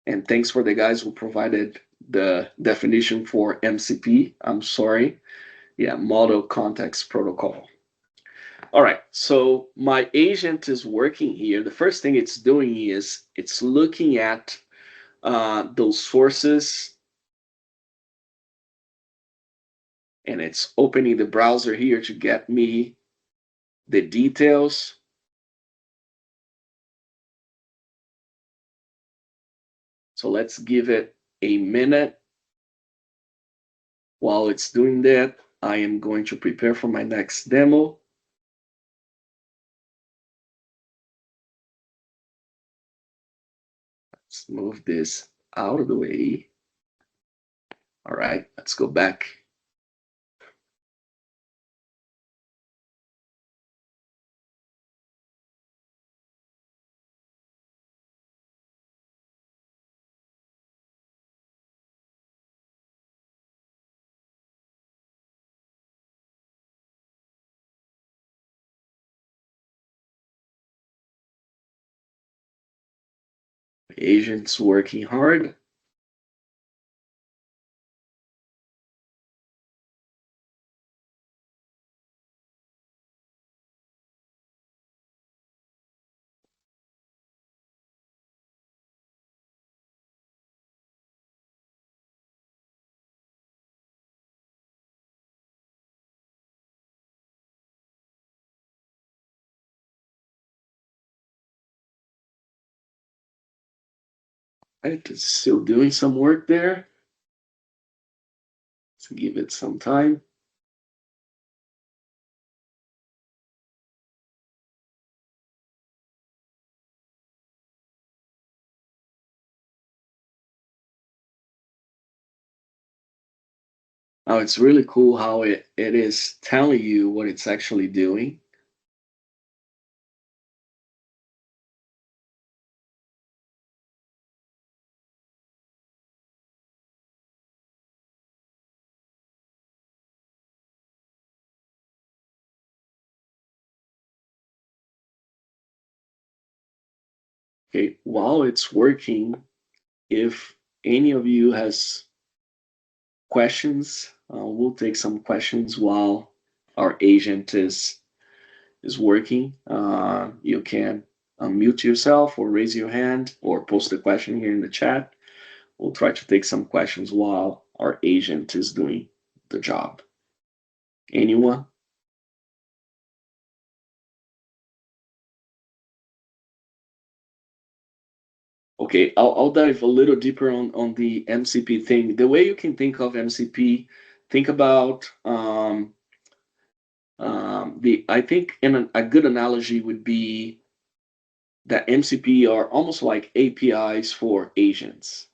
Speaker 1: And thanks for the guys who provided the definition for MCP. I'm sorry. Yeah, Model Context Protocol. All right, so my agent is working here. The first thing it's doing is it's looking at those sources, and it's opening the browser here to get me the details. So let's give it a minute. While it's doing that, I am going to prepare for my next demo. Let's move this out of the way. All right, let's go back. Agent's working hard. It's still doing some work there. Let's give it some time. Oh, it's really cool how it is telling you what it's actually doing. Okay, while it's working, if any of you has questions, we'll take some questions while our agent is working. You can unmute yourself or raise your hand or post a question here in the chat. We'll try to take some questions while our agent is doing the job. Anyone? Okay, I'll dive a little deeper on the MCP thing. The way you can think of MCP, think about I think a good analogy would be that MCP are almost like APIs for agents.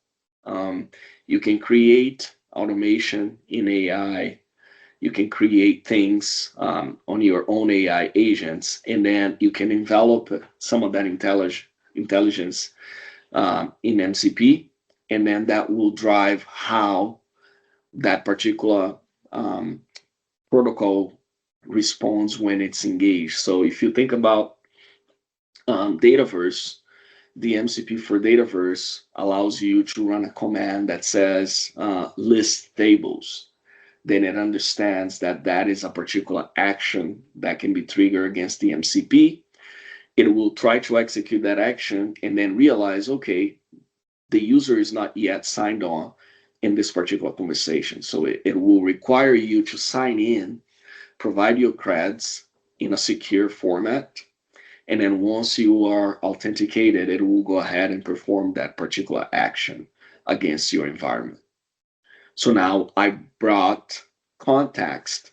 Speaker 1: You can create automation in AI. You can create things on your own AI agents, and then you can envelop some of that intelligence in MCP, and then that will drive how that particular um, protocol responds when it's engaged. So if you think about Dataverse, the MCP for Dataverse allows you to run a command that says list tables. Then it understands that that is a particular action that can be triggered against the MCP. It will try to execute that action and then realize, okay, the user is not yet signed on in this particular conversation. So it will require you to sign in, provide your creds in a secure format, and then once you are authenticated, it will go ahead and perform that particular action against your environment. So now I brought context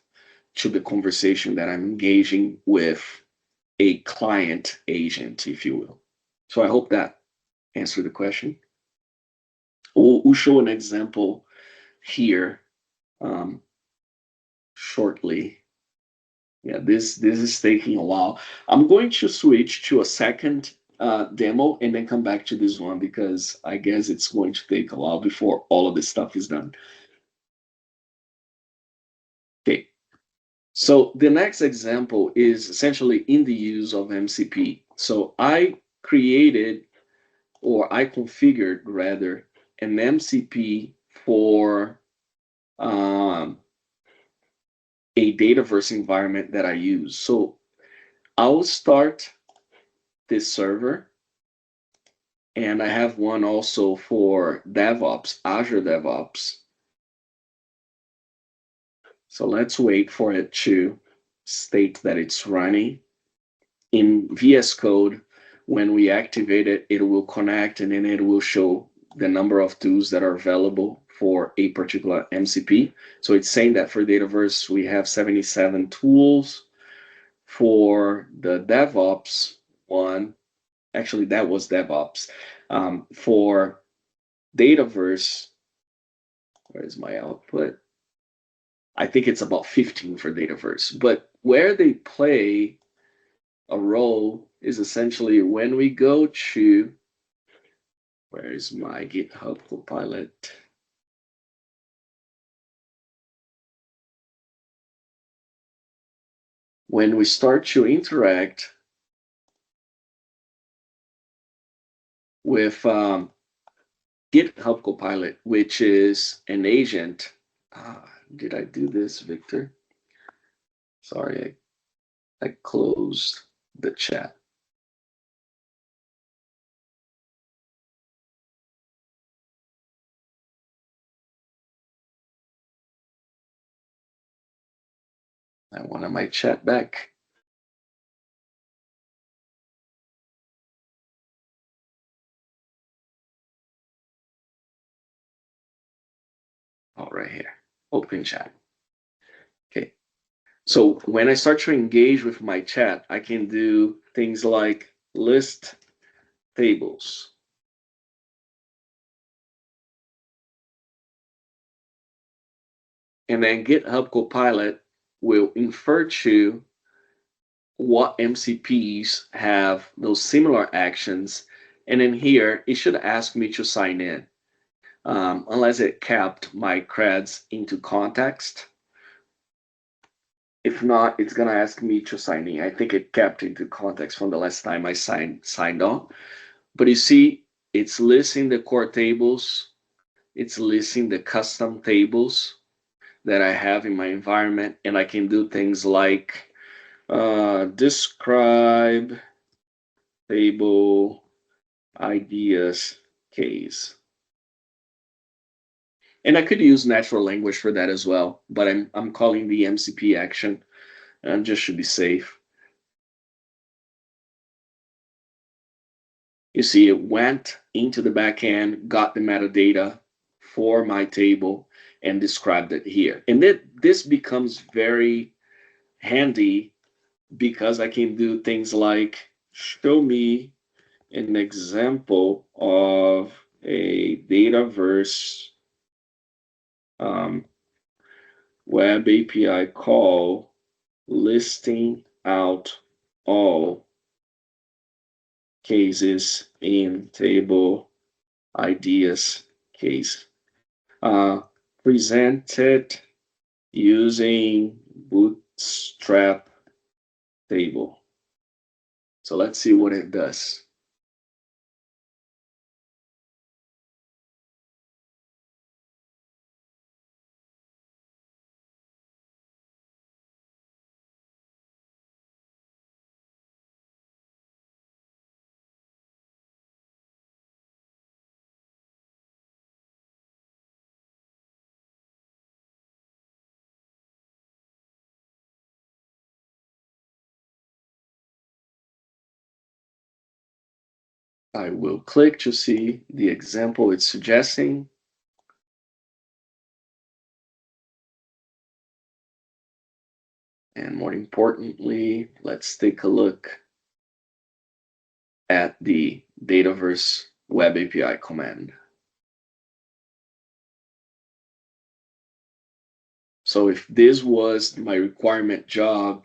Speaker 1: to the conversation that I'm engaging with a client agent, if you will. So I hope that answered the question. We'll show an example here um, shortly. Yeah, this is taking a while. I'm going to switch to a second demo and then come back to this one because I guess it's going to take a while before all of this stuff is done. Okay, so the next example is essentially in the use of MCP. So I created, or I configured rather, an MCP for a Dataverse environment that I use. So I'll start this server, and I have one also for DevOps, Azure DevOps. So let's wait for it to state that it's running. In VS Code, when we activate it, it will connect and then it will show the number of tools that are available for a particular MCP. So it's saying that for Dataverse, we have 77 tools. For the DevOps one, actually that was DevOps. For Dataverse, where's my output? I think it's about 15 for Dataverse. But where they play a role is essentially when we go to, where is my GitHub Copilot? When we start to interact with GitHub Copilot, which is an agent. Did I do this, Victor? Sorry, I closed the chat. I wanted my chat back. Oh, right here, open chat. Okay, so when I start to engage with my chat, I can do things like list tables. And then GitHub Copilot will infer to what MCPs have those similar actions. And then here, it should ask me to sign in, unless it capped my creds into context. If not, it's gonna ask me to sign in. I think it capped into context from the last time I signed on. But you see, it's listing the core tables. It's listing the custom tables that I have in my environment, and I can do things like describe table ideas case. And I could use natural language for that as well, but I'm calling the MCP action and just should be safe. You see, it went into the backend, got the metadata for my table, and described it here. And this becomes very handy because I can do things like show me an example of a Dataverse um, web API call listing out all cases in table ideas case. Presented using bootstrap table. So let's see what it does. I will click to see the example it's suggesting. And more importantly, let's take a look at the Dataverse Web API command. So if this was my required job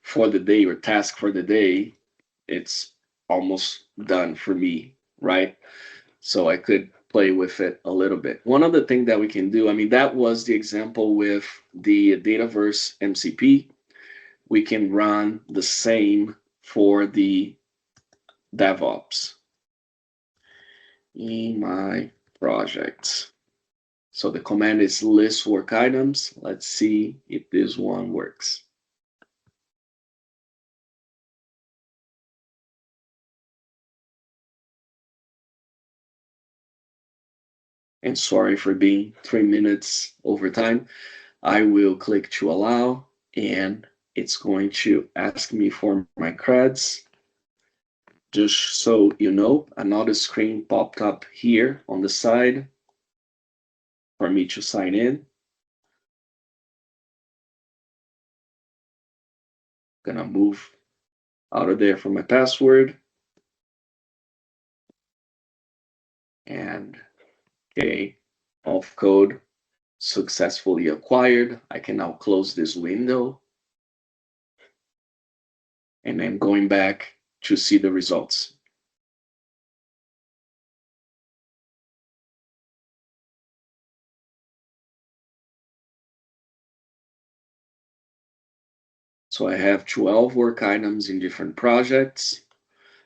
Speaker 1: for the day or task for the day, it's almost done for me, right? So I could play with it a little bit. One other thing that we can do, I mean, that was the example with the Dataverse MCP. We can run the same for the DevOps in my projects. So the command is list work items. Let's see if this one works. And sorry for being 3 minutes over time. I will click to allow, and it's going to ask me for my creds. Just so you know, another screen popped up here on the side for me to sign in. Gonna move out of there for my password. And okay, off code successfully acquired. I can now close this window. And then going back to see the results. So I have 12 work items in different projects.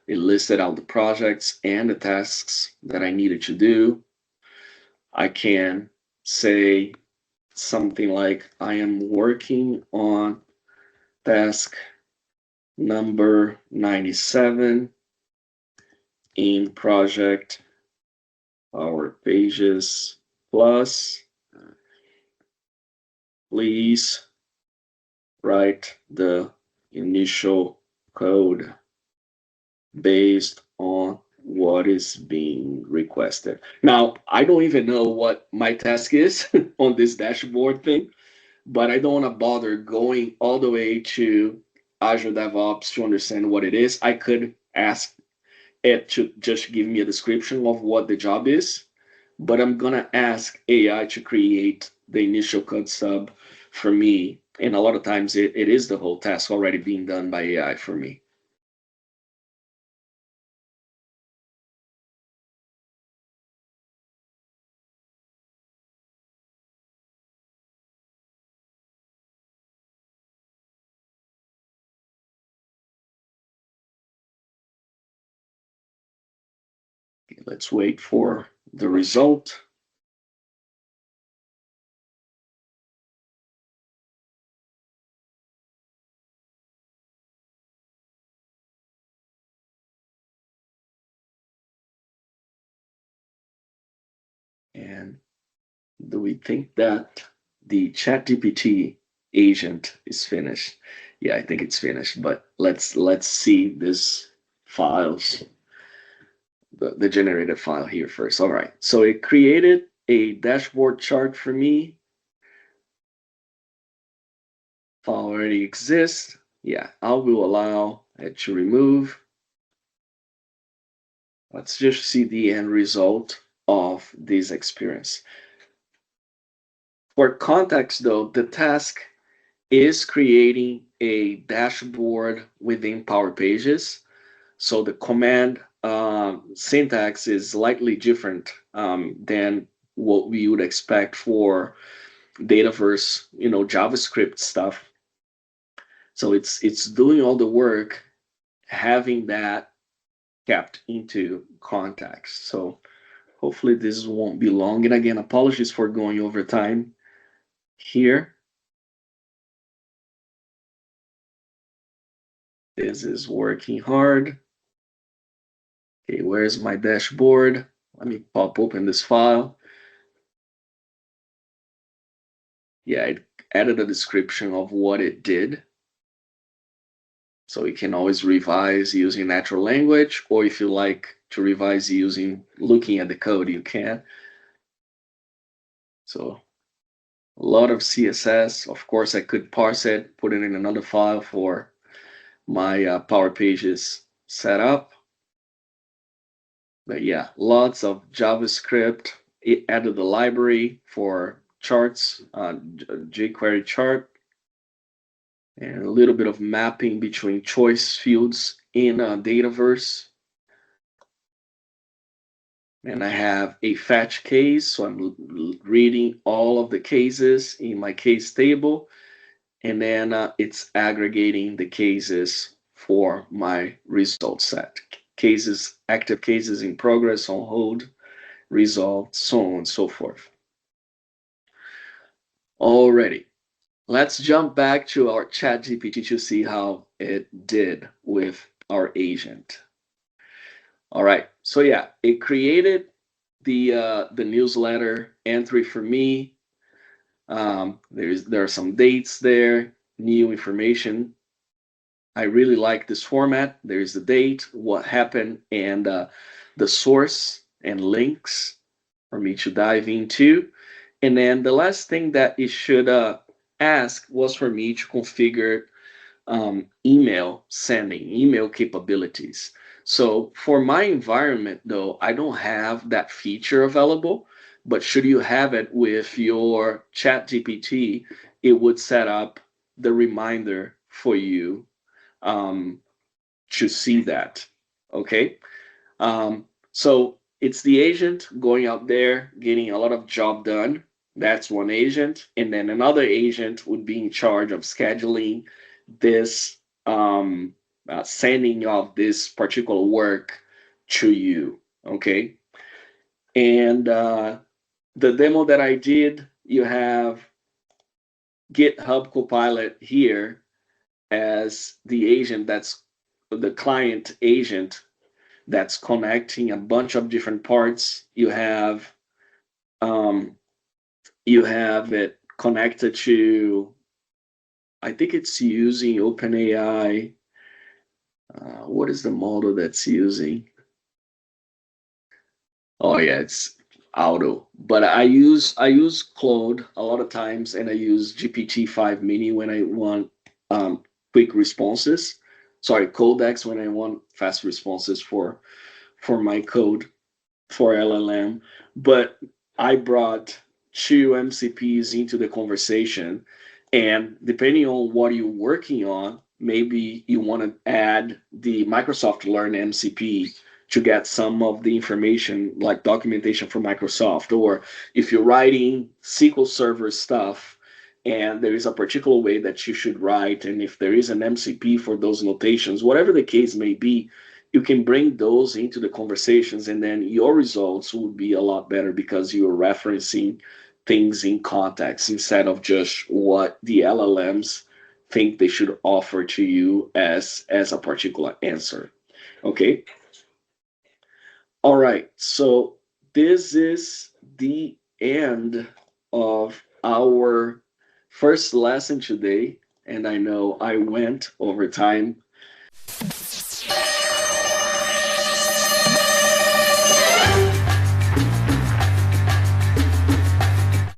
Speaker 1: It listed out the projects and the tasks that I needed to do. I can say something like, I am working on task number 97 in project Power Pages Plus. Please write the initial code based on what is being requested. Now, I don't even know what my task is on this dashboard thing, but I don't want to bother going all the way to Azure DevOps to understand what it is. I could ask it to just give me a description of what the job is, but I'm going to ask AI to create the initial code stub for me. And a lot of times it is the whole task already being done by AI for me. Let's wait for the result. And do we think that the ChatGPT agent is finished? Yeah, I think it's finished, but let's see this files, the generated file here first. All right, so it created a dashboard chart for me. File already exists. Yeah, I will allow it to remove. Let's just see the end result of this experience. For context though, the task is creating a dashboard within Power Pages. So the command syntax is slightly different than what we would expect for Dataverse, JavaScript stuff. So it's doing all the work, having that kept into context. So hopefully this won't be long. And again, apologies for going over time here. This is working hard. Okay, where's my dashboard? Let me pop open this file. Yeah, it added a description of what it did. So you can always revise using natural language, or if you like to revise using looking at the code, you can. So a lot of CSS. Of course, I could parse it, put it in another file for my Power Pages setup. But yeah, lots of JavaScript. It added the library for charts, jQuery chart, and a little bit of mapping between choice fields in Dataverse. And I have a fetch case, so I'm reading all of the cases in my case table, and then it's aggregating the cases for my result set. Cases, active cases in progress, on hold, resolved, so on and so forth. Alrighty, let's jump back to our ChatGPT to see how it did with our agent. All right, so yeah, it created the newsletter entry for me. There are some dates there, new information. I really like this format. There's the date, what happened, and the source and links for me to dive into. And then the last thing that it should ask was for me to configure email sending, email capabilities. So for my environment, though, I don't have that feature available. But should you have it with your Chat GPT, it would set up the reminder for you um, to see that. Okay. So it's the agent going out there, getting a lot of job done. That's one agent. And then another agent would be in charge of scheduling this, sending of this particular work to you. Okay. And the demo that I did, you have GitHub Copilot here as the agent that's the client agent that's connecting a bunch of different parts. Um, you have it connected to, I think it's using OpenAI. What is the model that's using? Oh yeah, it's Auto. But I use Claude a lot of times, and I use GPT-5 Mini when I want quick responses. Sorry, Codex when I want fast responses for my code for LLM. But I brought two MCPs into the conversation, and depending on what you're working on, maybe you want to add the Microsoft Learn MCP to get some of the information like documentation from Microsoft, or if you're writing SQL Server stuff and there is a particular way that you should write, and if there is an MCP for those notations, whatever the case may be, you can bring those into the conversations, and then your results will be a lot better because you're referencing things in context instead of just what the LLMs think they should offer to you as a particular answer. Okay. All right, so this is the end of our first lesson today, and I know I went over time.